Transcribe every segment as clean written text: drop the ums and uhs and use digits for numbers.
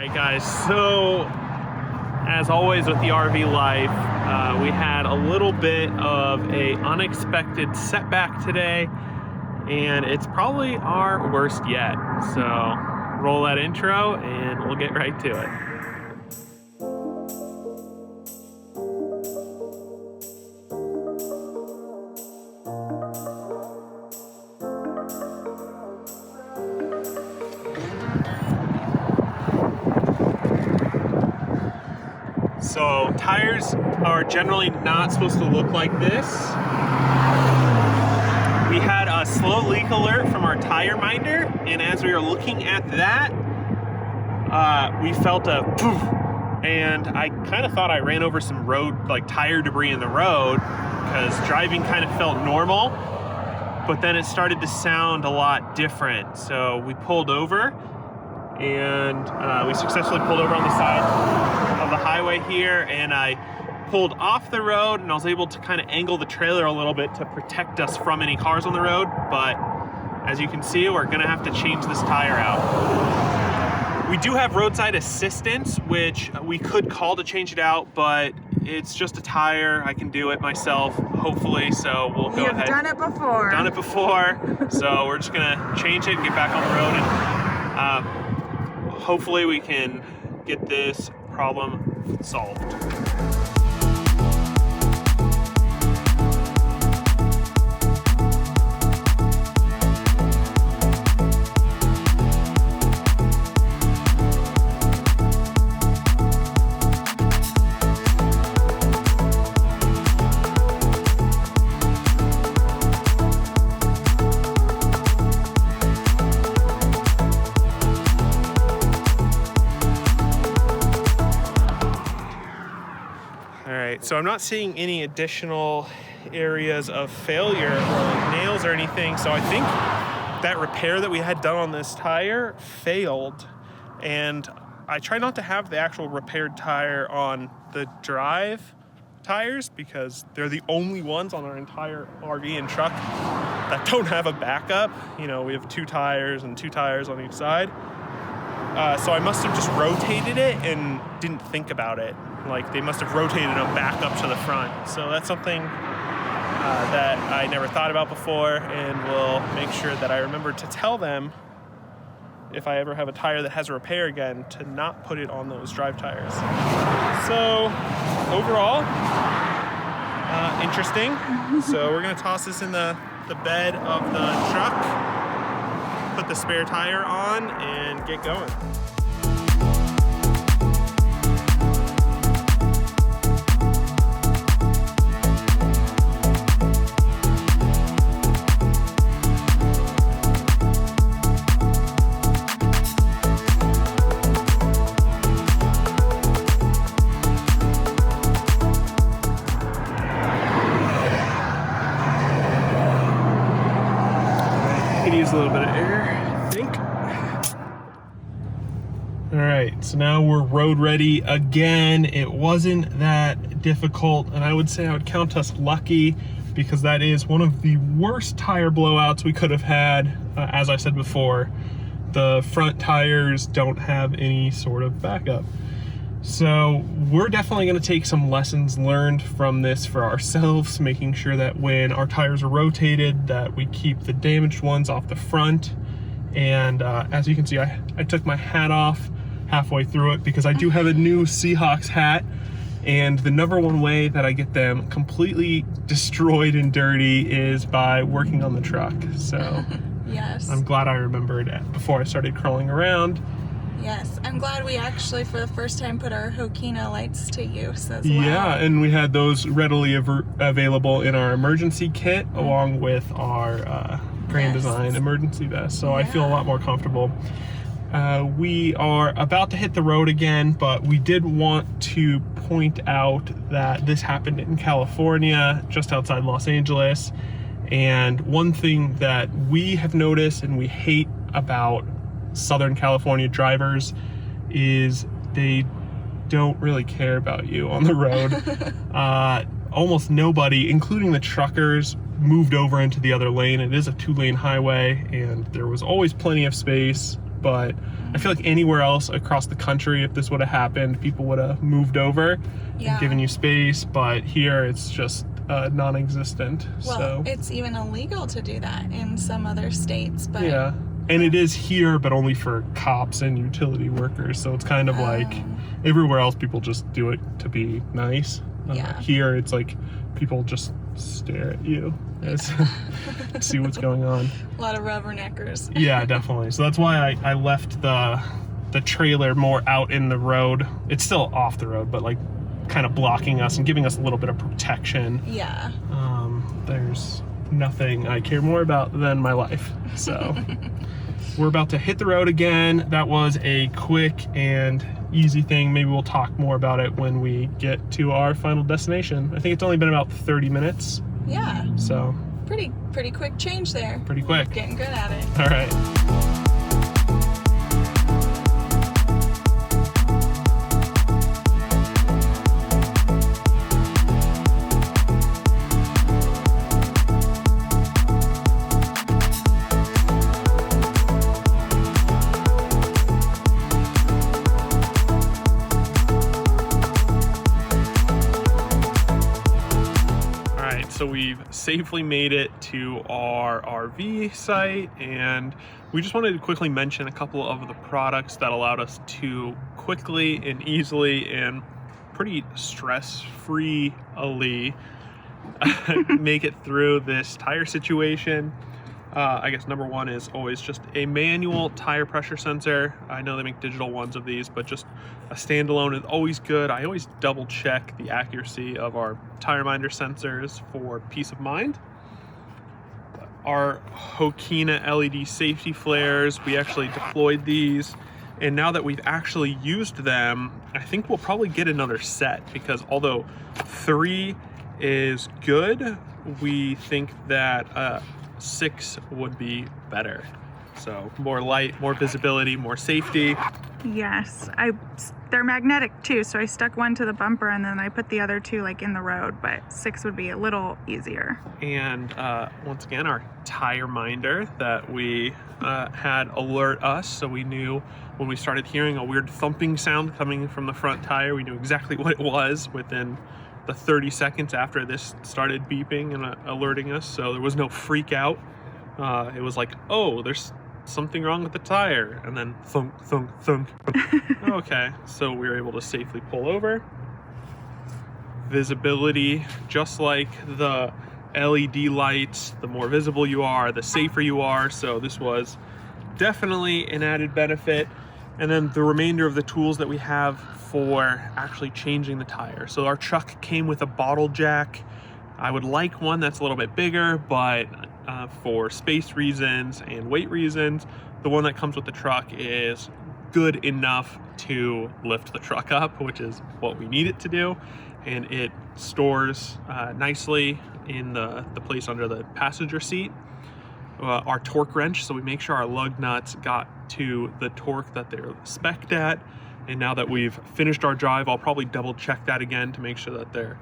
Alright guys, so as always with the RV life, we had a little bit of a unexpected setback today, and it's probably our worst yet. So roll that intro and we'll get right to it. So tires are generally not supposed to look like this. We had a slow leak alert from our TireMinder, and as we were looking at that, we felt a poof, and I kind of thought I ran over some road, like tire debris in the road, because driving kind of felt normal, but then it started to sound a lot different. So we pulled over, and we successfully pulled over on the side of the highway here, and I pulled off the road, and I was able to kind of angle the trailer a little bit to protect us from any cars on the road. But as you can see, we're gonna have to change this tire out. We do have roadside assistance, which we could call to change it out, but it's just a tire. I can do it myself, hopefully, so we'll go ahead. You've done it before. Done it before, so we're just gonna change it and get back on the road, and hopefully we can get this problem solved. So I'm not seeing any additional areas of failure or like nails or anything. So I think that repair that we had done on this tire failed. And I try not to have the actual repaired tire on the drive tires because they're the only ones on our entire RV and truck that don't have a backup. You know, we have two tires and two tires on each side. So I must have just rotated it and didn't think about it. Like they must have rotated them back up to the front. So that's something that I never thought about before, and will make sure that I remember to tell them if I ever have a tire that has a repair again to not put it on those drive tires. So overall, interesting. So we're gonna toss this in the bed of the truck, put the spare tire on, and get going. Use a little bit of air, I think. All right, so now we're road ready again. It wasn't that difficult, and I would say I would count us lucky because that is one of the worst tire blowouts we could have had. As I said before, the front tires don't have any sort of backup. So we're definitely going to take some lessons learned from this for ourselves, making sure that when our tires are rotated that we keep the damaged ones off the front. And as you can see, I took my hat off halfway through it because I do have a new Seahawks hat, and the number one way that I get them completely destroyed and dirty is by working on the truck. So yes, I'm glad I remembered before I started crawling around. Yes, I'm glad we actually, for the first time, put our Hokina lights to use as well. Yeah, and we had those readily available in our emergency kit, along with our Grand Design emergency vest. So yeah. I feel a lot more comfortable. We are about to hit the road again, but we did want to point out that this happened in California, just outside Los Angeles. And one thing that we have noticed and we hate about Southern California drivers is they don't really care about you on the road. Almost nobody, including the truckers, moved over into the other lane. It is a 2-lane highway, and there was always plenty of space but I feel like anywhere else across the country, if this would have happened, people would have moved over and given you space, but here it's just non-existent. Well, so it's even illegal to do that in some other states, but yeah, and it is here, but only for cops and utility workers, so it's kind of like everywhere else people just do it to be nice. Here it's like people just stare at you as see what's going on. A lot of rubberneckers. Yeah, definitely. So that's why I left the trailer more out in the road. It's still off the road, but like kind of blocking us and giving us a little bit of protection. Yeah. There's nothing I care more about than my life. So we're about to hit the road again. That was a quick and easy thing. Maybe we'll talk more about it when we get to our final destination. I think it's only been about 30 minutes. Yeah. So pretty quick change there. Pretty quick. Getting good at it. All right. So we've safely made it to our RV site, and we just wanted to quickly mention a couple of the products that allowed us to quickly and easily and pretty stress-freely make it through this tire situation. I guess number one is always just a manual tire pressure sensor. I know they make digital ones of these, but just a standalone is always good. I always double check the accuracy of our TireMinder sensors for peace of mind. Our Hokina LED safety flares, we actually deployed these, and now that we've actually used them, I think we'll probably get another set, because although 3 is good, we think that 6 would be better. So more light, more visibility, more safety. Yes, they're magnetic too, so I stuck one to the bumper and then I put the other 2 like in the road, but 6 would be a little easier. And once again, our TireMinder that we had alert us, so we knew when we started hearing a weird thumping sound coming from the front tire, we knew exactly what it was within the 30 seconds after this started beeping and alerting us. So there was no freak out. It was like, oh, there's something wrong with the tire, and then thunk, thunk, thunk. Okay, so we were able to safely pull over. Visibility, just like the LED lights, the more visible you are, the safer you are. So this was definitely an added benefit. And then the remainder of the tools that we have for actually changing the tire. So our truck came with a bottle jack. I would like one that's a little bit bigger, but for space reasons and weight reasons, the one that comes with the truck is good enough to lift the truck up, which is what we need it to do. And it stores nicely in the place under the passenger seat. Our torque wrench, so we make sure our lug nuts got to the torque that they're spec'd at. And now that we've finished our drive, I'll probably double check that again to make sure that they're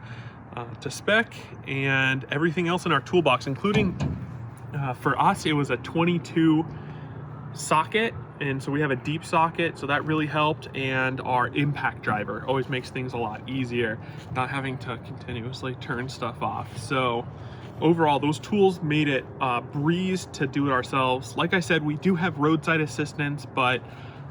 to spec. And everything else in our toolbox, including for us, it was a 22 socket, and so we have a deep socket, so that really helped. And our impact driver always makes things a lot easier, not having to continuously turn stuff off. So overall, those tools made it a breeze to do it ourselves. Like I said, we do have roadside assistance, but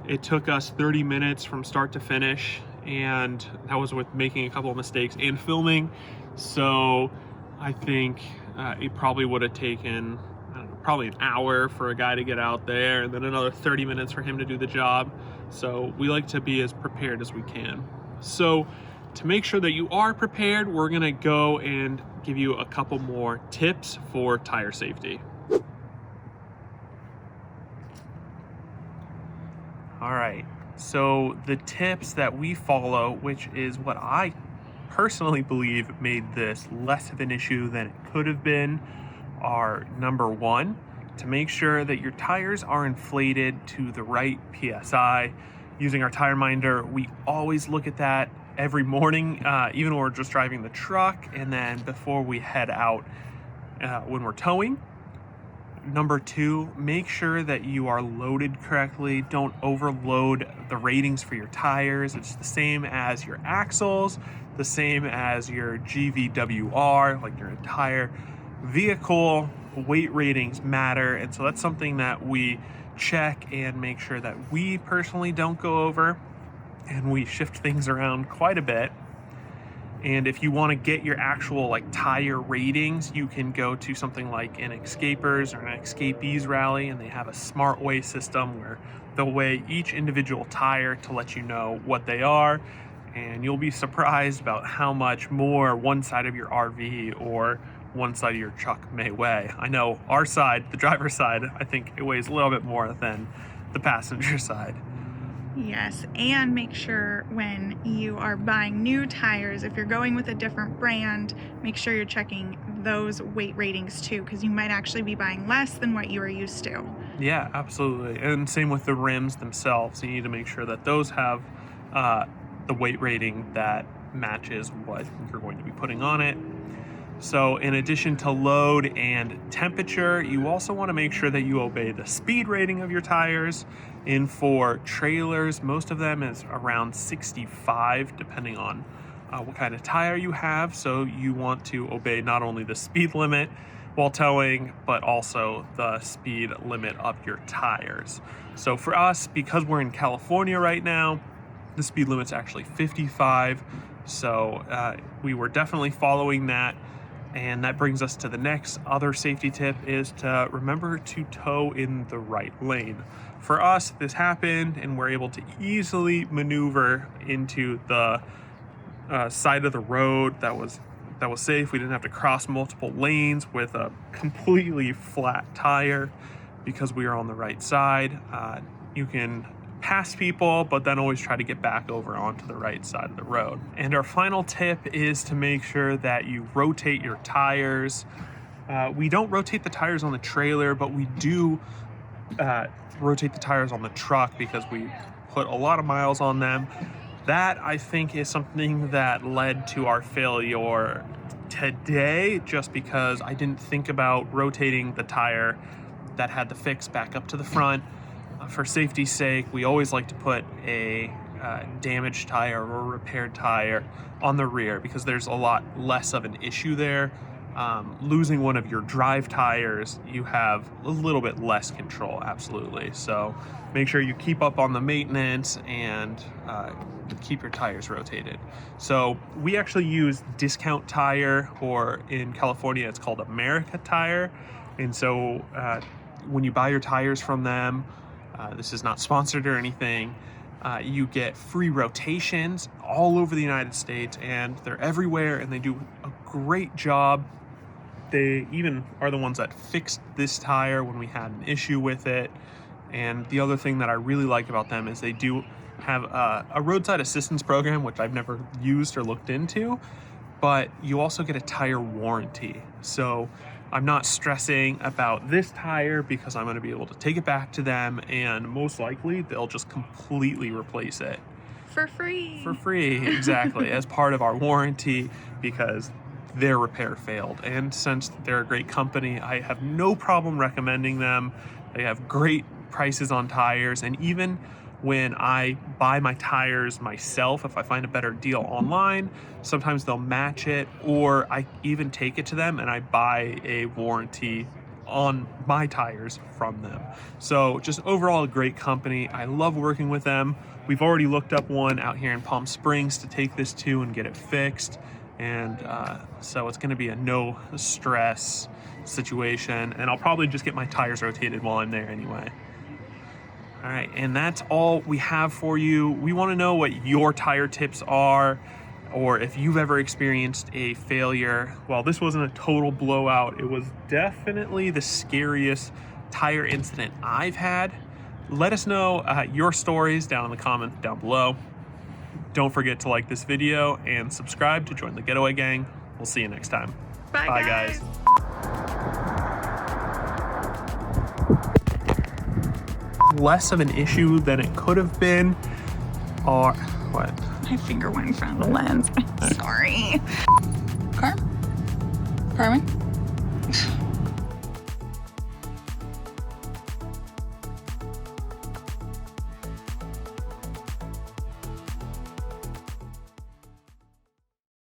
it took us 30 minutes from start to finish, and that was with making a couple of mistakes and filming. So I think it probably would have taken, I don't know, probably an hour for a guy to get out there, and then another 30 minutes for him to do the job. So we like to be as prepared as we can. So to make sure that you are prepared, we're gonna go and give you a couple more tips for tire safety. All right, so the tips that we follow, which is what I personally believe made this less of an issue than it could have been, are number one, to make sure that your tires are inflated to the right PSI. Using our TireMinder, we always look at that every morning, even when we're just driving the truck, and then before we head out when we're towing. number 2, make sure that you are loaded correctly. Don't overload the ratings for your tires. It's the same as your axles, the same as your GVWR, like your entire vehicle. Weight ratings matter, and so that's something that we check and make sure that we personally don't go over, and we shift things around quite a bit. And if you want to get your actual like tire ratings, you can go to something like an Escapers or an Escapees rally, and they have a smart weigh system where they'll weigh each individual tire to let you know what they are, and you'll be surprised about how much more one side of your RV or one side of your truck may weigh. I know our side, the driver's side, I think it weighs a little bit more than the passenger side. Yes, and make sure when you are buying new tires, if you're going with a different brand, make sure you're checking those weight ratings too, because you might actually be buying less than what you are used to. Yeah, absolutely. And same with the rims themselves. You need to make sure that those have the weight rating that matches what you're going to be putting on it. So in addition to load and temperature, you also want to make sure that you obey the speed rating of your tires. And for trailers, most of them is around 65, depending on what kind of tire you have. So you want to obey not only the speed limit while towing, but also the speed limit of your tires. So for us, because we're in California right now, the speed limit's actually 55. So we were definitely following that. And that brings us to the next other safety tip, is to remember to tow in the right lane. For us, this happened and we're able to easily maneuver into the side of the road that was safe. We didn't have to cross multiple lanes with a completely flat tire because we were on the right side. You can pass people, but then always try to get back over onto the right side of the road. And our final tip is to make sure that you rotate your tires. We don't rotate the tires on the trailer, but we do rotate the tires on the truck because we put a lot of miles on them. That, I think, is something that led to our failure today, just because I didn't think about rotating the tire that had the fix back up to the front. For safety's sake, we always like to put a damaged tire or repaired tire on the rear because there's a lot less of an issue there. Losing one of your drive tires, you have a little bit less control, absolutely. So make sure you keep up on the maintenance and keep your tires rotated. So we actually use Discount Tire, or in California it's called America Tire. And so when you buy your tires from them, this is not sponsored or anything, you get free rotations all over the United States, and they're everywhere, and they do a great job. They even are the ones that fixed this tire when we had an issue with it. And the other thing that I really like about them is they do have a roadside assistance program, which I've never used or looked into, but you also get a tire warranty. So I'm not stressing about this tire because I'm going to be able to take it back to them, and most likely they'll just completely replace it. For free. For free, exactly, as part of our warranty, because their repair failed. And since they're a great company, I have no problem recommending them. They have great prices on tires, and even when I buy my tires myself, if I find a better deal online, sometimes they'll match it, or I even take it to them and I buy a warranty on my tires from them. So just overall a great company. I love working with them. We've already looked up one out here in Palm Springs to take this to and get it fixed. And so it's gonna be a no stress situation, and I'll probably just get my tires rotated while I'm there anyway. All right, and that's all we have for you. We want to know what your tire tips are, or if you've ever experienced a failure. Well, this wasn't a total blowout. It was definitely the scariest tire incident I've had. Let us know your stories down in the comments down below. Don't forget to like this video and subscribe to join the Getaway gang. We'll see you next time. Bye, guys. Less of an issue than it could have been, or what? My finger went in front of the lens. Sorry. Carmen?